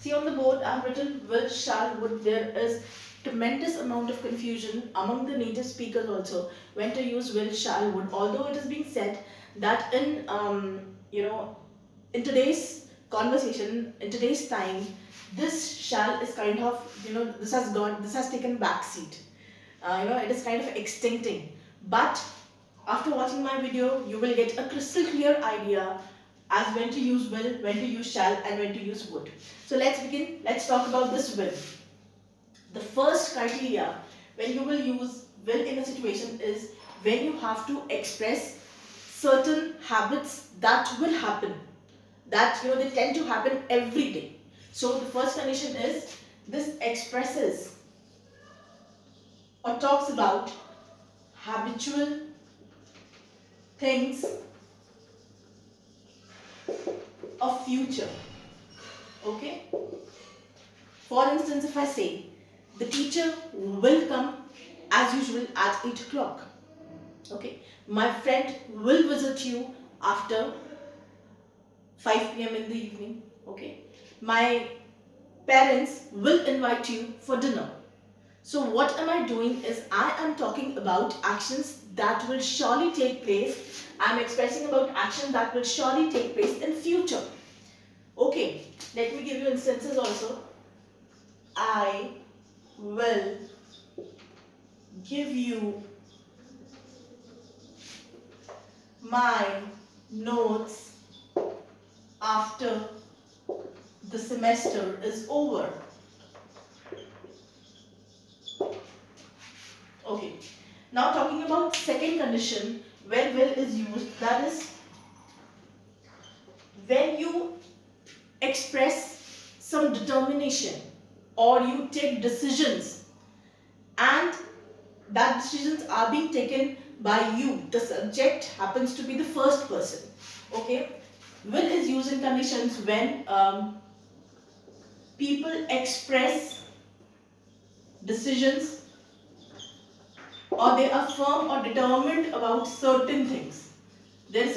See on the board I have written will, shall, would. There is tremendous amount of confusion among the native speakers also when to use will, shall, would. Although it is being said that in in today's conversation, in today's time, this shall is kind of, this has taken back seat. It is kind of extincting. But after watching my video, you will get a crystal clear idea as when to use will, when to use shall, and when to use would. So let's begin. Let's talk about this will. The first criteria when you will use will in a situation is when you have to express certain habits that will happen, that they tend to happen every day. So the first condition is this expresses or talks about habitual things of future. Okay? For instance, if I say the teacher will come as usual at 8 o'clock. Okay? My friend will visit you after 5 p.m. in the evening. Okay? My parents will invite you for dinner. So what am I doing is I am talking about actions that will surely take place. I am expressing about actions that will surely take place in future. Okay, let me give you instances also. I will give you my notes after the semester is over. Okay. Now talking about second condition where will is used, that is when you express some determination or you take decisions and that decisions are being taken by you. The subject happens to be the first person. Okay. Will is used in conditions when people express decisions or they are firm or determined about certain things. There is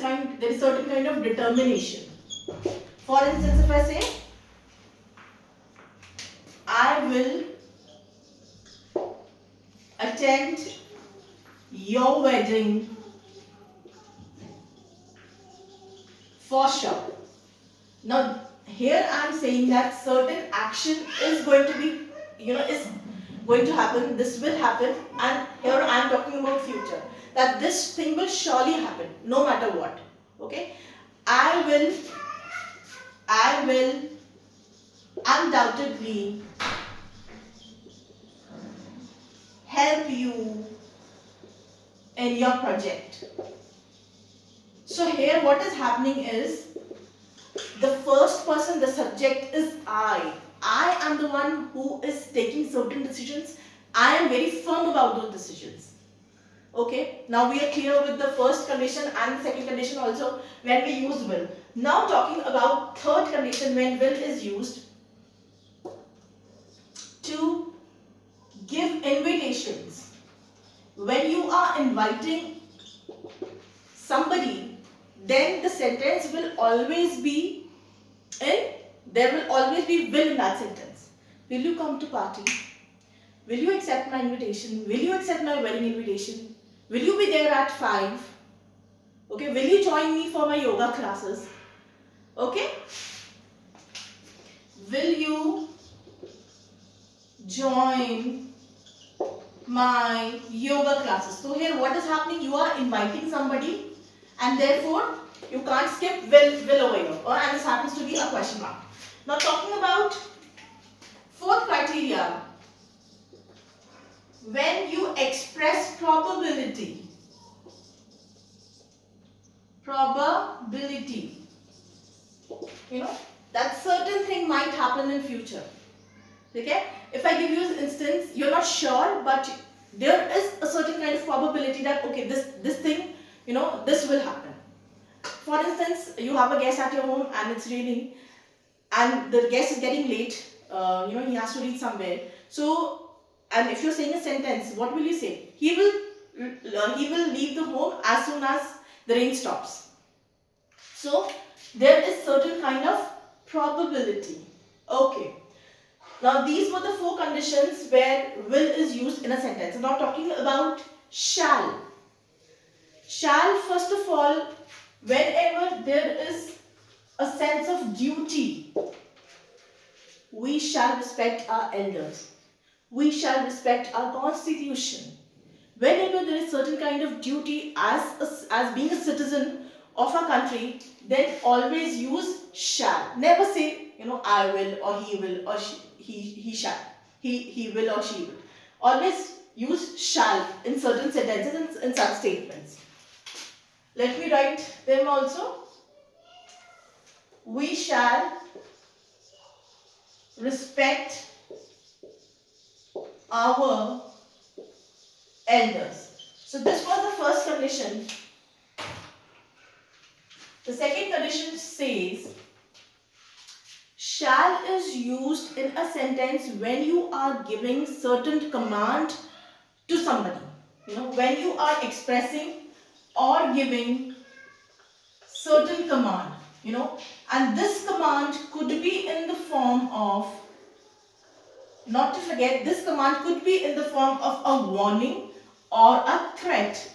certain kind of determination. For instance, if I say, I will attend your wedding for sure. Now, here I am saying that certain action is going to be, is going to happen, this will happen, and here I am talking about future, that this thing will surely happen no matter what. Okay, I will undoubtedly help you in your project. So here what is happening is the first person, the subject is I am the one who is taking certain decisions. I am very firm about those decisions. Okay, now we are clear with the first condition and the second condition also when we use will. Now talking about third condition when will is used to give invitations. When you are inviting somebody, then the sentence will always be there will always be will in that sentence. Will you come to party? Will you accept my invitation? Will you accept my wedding invitation? Will you be there at 5? Okay, will you join me for my yoga classes? Okay? Will you join my yoga classes? So here what is happening? You are inviting somebody and therefore you can't skip will over here. And this happens to be a question mark. Now talking about fourth criteria, when you express probability, that certain thing might happen in future. Okay, if I give you an instance, you're not sure, but there is a certain kind of probability that okay, this thing, this will happen. For instance, you have a guest at your home and it's raining and the guest is getting late, he has to reach somewhere. So, and if you're saying a sentence, what will you say? He will leave the home as soon as the rain stops. So, there is certain kind of probability. Okay. Now these were the four conditions where will is used in a sentence. So now talking about shall. Shall, first of all, whenever there is a sense of duty, we shall respect our elders. We shall respect our constitution. Whenever there is certain kind of duty as being a citizen of a country, then always use shall. Never say, I will or he will or he shall. He will or she will. Always use shall in certain sentences and in such statements. Let me write them also. We shall respect our elders. So this was the first condition. The second condition says shall is used in a sentence when you are giving certain command to somebody. When you are expressing or giving certain command, and this command could be in the form of, not to forget, this command could be in the form of a warning or a threat.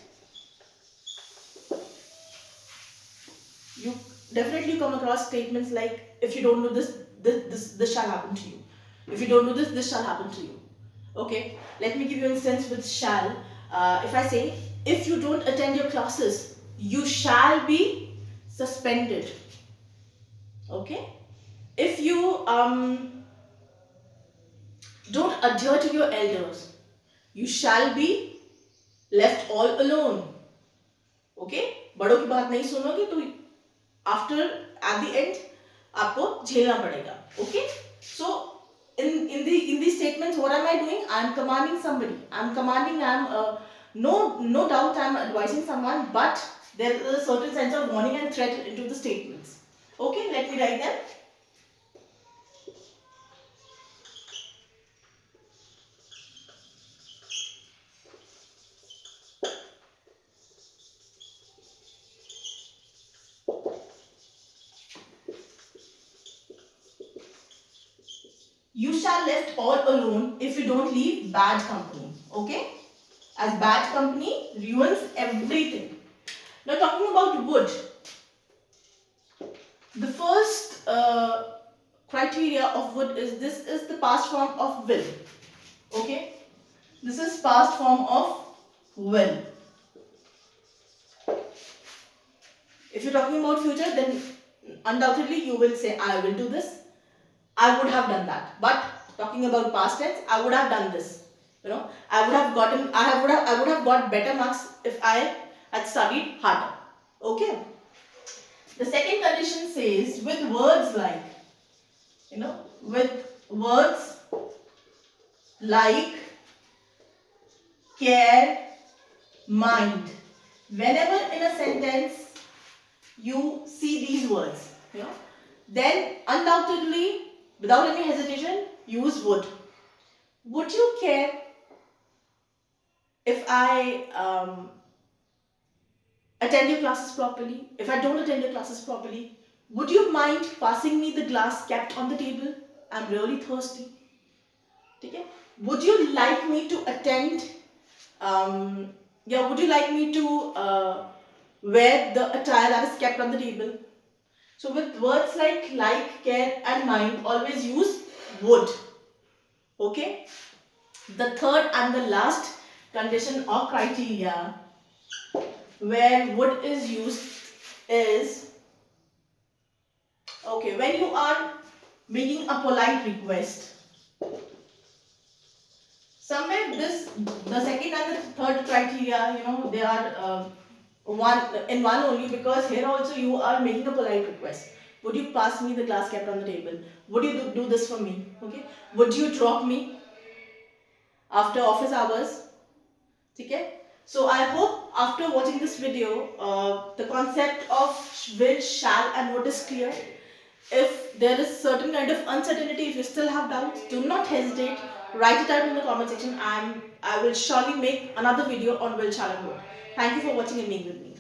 You definitely come across statements like, if you don't do this, this shall happen to you. If you don't do this, this shall happen to you. Okay, let me give you an instance with shall. If I say, if you don't attend your classes, you shall be suspended. Okay, if you don't adhere to your elders, you shall be left all alone. Okay, बड़ों की बात नहीं सुनोगे तो after at the end आपको झेलना पड़ेगा. Okay, so in these statements, what am I doing? I am commanding somebody. No doubt I am advising someone, but there is a certain sense of warning and threat into the statements. Okay, let me write them. You shall left all alone if you don't leave bad company. Okay? As bad company ruins everything. Now talking about would. The first criteria of would is, this is the past form of will. Okay? This is past form of will. If you're talking about future, then undoubtedly you will say, I will do this. I would have done that. But talking about past tense, I would have done this. I would have got better marks if I had studied harder. Okay. The second condition says with words like, with words like care, mind. Whenever in a sentence you see these words, then undoubtedly, without any hesitation, use would. Would you care if I attend your classes properly? If I don't attend your classes properly, would you mind passing me the glass kept on the table? I'm really thirsty. Okay? Would you like me to attend? Would you like me to wear the attire that is kept on the table? So with words like, care and mind, always use would. Okay? The third and the last condition or criteria where would is used is, okay, when you are making a polite request. Somewhere the second and the third criteria, they are one only, because here also you are making a polite request. Would you pass me the glass kept on the table? Would you do this for me? Okay. Would you drop me after office hours? Okay. So I hope after watching this video, the concept of will, shall and would is clear. If there is certain kind of uncertainty, if you still have doubts, do not hesitate. Write it out in the comment section, and I will surely make another video on will, shall and would. Thank you for watching and being with me.